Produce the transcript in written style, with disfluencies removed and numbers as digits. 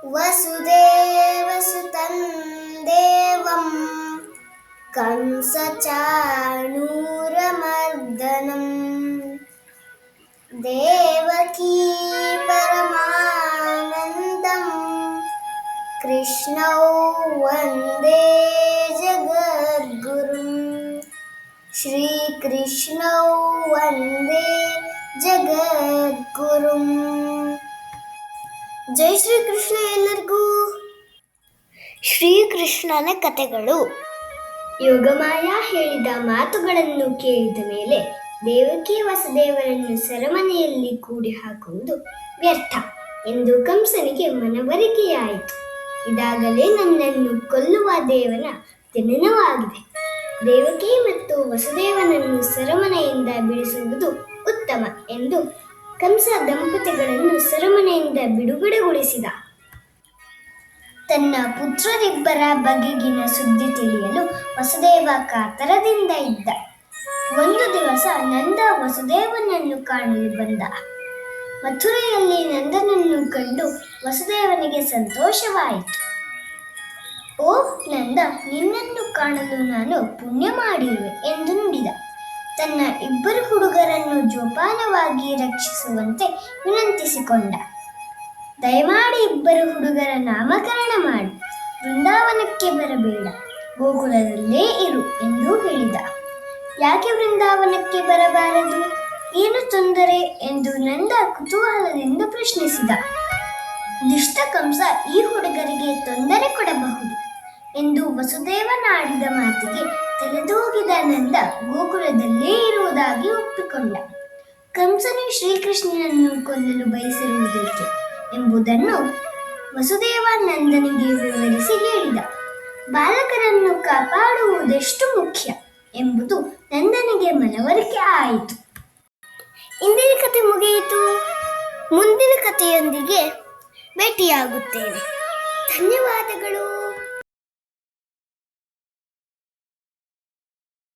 ವಸುದೇವಸುತಂ ದೇವಂ ಕಂಸಚಾಣೂರಮರ್ದನಂ ದೇವಕೀ ಪರಮಾನಂದಂ ಕೃಷ್ಣೌ ವಂದೇ ಜಗದ್ಗುರುಂ ಶ್ರೀಕೃಷ್ಣೌ ವಂದೇ ಜಗದ್ಗುರುಂ. ಜೈ ಶ್ರೀಕೃಷ್ಣ ಎಲ್ಲರಿಗೂ. ಶ್ರೀಕೃಷ್ಣನ ಕಥೆಗಳು. ಯೋಗಮಾಯ ಹೇಳಿದ ಮಾತುಗಳನ್ನು ಕೇಳಿದ ಮೇಲೆ ದೇವಕಿ ವಸುದೇವರನ್ನು ಸೆರೆಮನೆಯಲ್ಲಿ ಕೂಡಿ ಹಾಕುವುದು ವ್ಯರ್ಥ ಎಂದು ಕಂಸನಿಗೆ ಮನವರಿಕೆಯಾಯಿತು. ಇದಾಗಲೇ ನನ್ನನ್ನು ಕೊಲ್ಲುವ ದೇವನ ಜನನವಾಗಿದೆ. ದೇವಕಿ ಮತ್ತು ವಸುದೇವನನ್ನು ಸೆರೆಮನೆಯಿಂದ ಬಿಡಿಸುವುದು ಉತ್ತಮ ಎಂದು ಕಂಸ ದಂಪತಿಗಳನ್ನು ಸೆರೆಮನೆಯಿಂದ ಬಿಡುಗಡೆಗೊಳಿಸಿದ. ತನ್ನ ಪುತ್ರರಿಬ್ಬರ ಬಗೆಗಿನ ಸುದ್ದಿ ತಿಳಿಯಲು ವಸುದೇವ ಕಾತರದಿಂದ ಇದ್ದ. ಒಂದು ದಿವಸ ನಂದ ವಸುದೇವನನ್ನು ಕಾಣಲು ಬಂದ. ಮಥುರೆಯಲ್ಲಿ ನಂದನನ್ನು ಕಂಡು ವಸುದೇವನಿಗೆ ಸಂತೋಷವಾಯಿತು. ಓ ನಂದ, ನಿನ್ನನ್ನು ಕಾಣಲು ನಾನು ಪುಣ್ಯ ಮಾಡಿರುವೆ ಎಂದು ನುಡಿದ. ತನ್ನ ಇಬ್ಬರು ಹುಡುಗರನ್ನು ಜೋಪಾನವಾಗಿ ರಕ್ಷಿಸುವಂತೆ ವಿನಂತಿಸಿಕೊಂಡ. ದಯಮಾಡಿ ಇಬ್ಬರು ಹುಡುಗರ ನಾಮಕರಣ ಮಾಡಿ ವೃಂದಾವನಕ್ಕೆ ಬರಬೇಡ, ಗೋಕುಲದಲ್ಲೇ ಇರು ಎಂದು ಹೇಳಿದ. ಯಾಕೆ ವೃಂದಾವನಕ್ಕೆ ಬರಬಾರದು? ಏನು ತೊಂದರೆ ಎಂದು ನಂದ ಕುತೂಹಲದಿಂದ ಪ್ರಶ್ನಿಸಿದ. ದುಷ್ಟ ಕಂಸ ಈ ಹುಡುಗರಿಗೆ ತೊಂದರೆ ಕೊಡಬಹುದು ಎಂದು ವಸುದೇವನಾಡಿದ ಮಾತಿಗೆ ತಲೆದೂಗಿದ ನಂದ ಗೋಕುಲದಲ್ಲೇ ಇರುವುದಾಗಿ ಒಪ್ಪಿಕೊಂಡ. ಕಂಸನು ಶ್ರೀಕೃಷ್ಣನನ್ನು ಕೊಲ್ಲಲು ಬಯಸಿರುವುದಕ್ಕೆ ಎಂಬುದನ್ನು ವಸುದೇವ ನಂದನಿಗೆ ವಿವರಿಸಿ ಹೇಳಿದ. ಬಾಲಕರನ್ನು ಕಾಪಾಡುವುದೆಷ್ಟು ಮುಖ್ಯ ಎಂಬುದು ನಂದನಿಗೆ ಮನವರಿಕೆ ಆಯಿತು. ಇಂದಿನ ಕಥೆ ಮುಗಿಯಿತು. ಮುಂದಿನ ಕಥೆಯೊಂದಿಗೆ ಭೇಟಿಯಾಗುತ್ತೇನೆ. ಧನ್ಯವಾದಗಳು.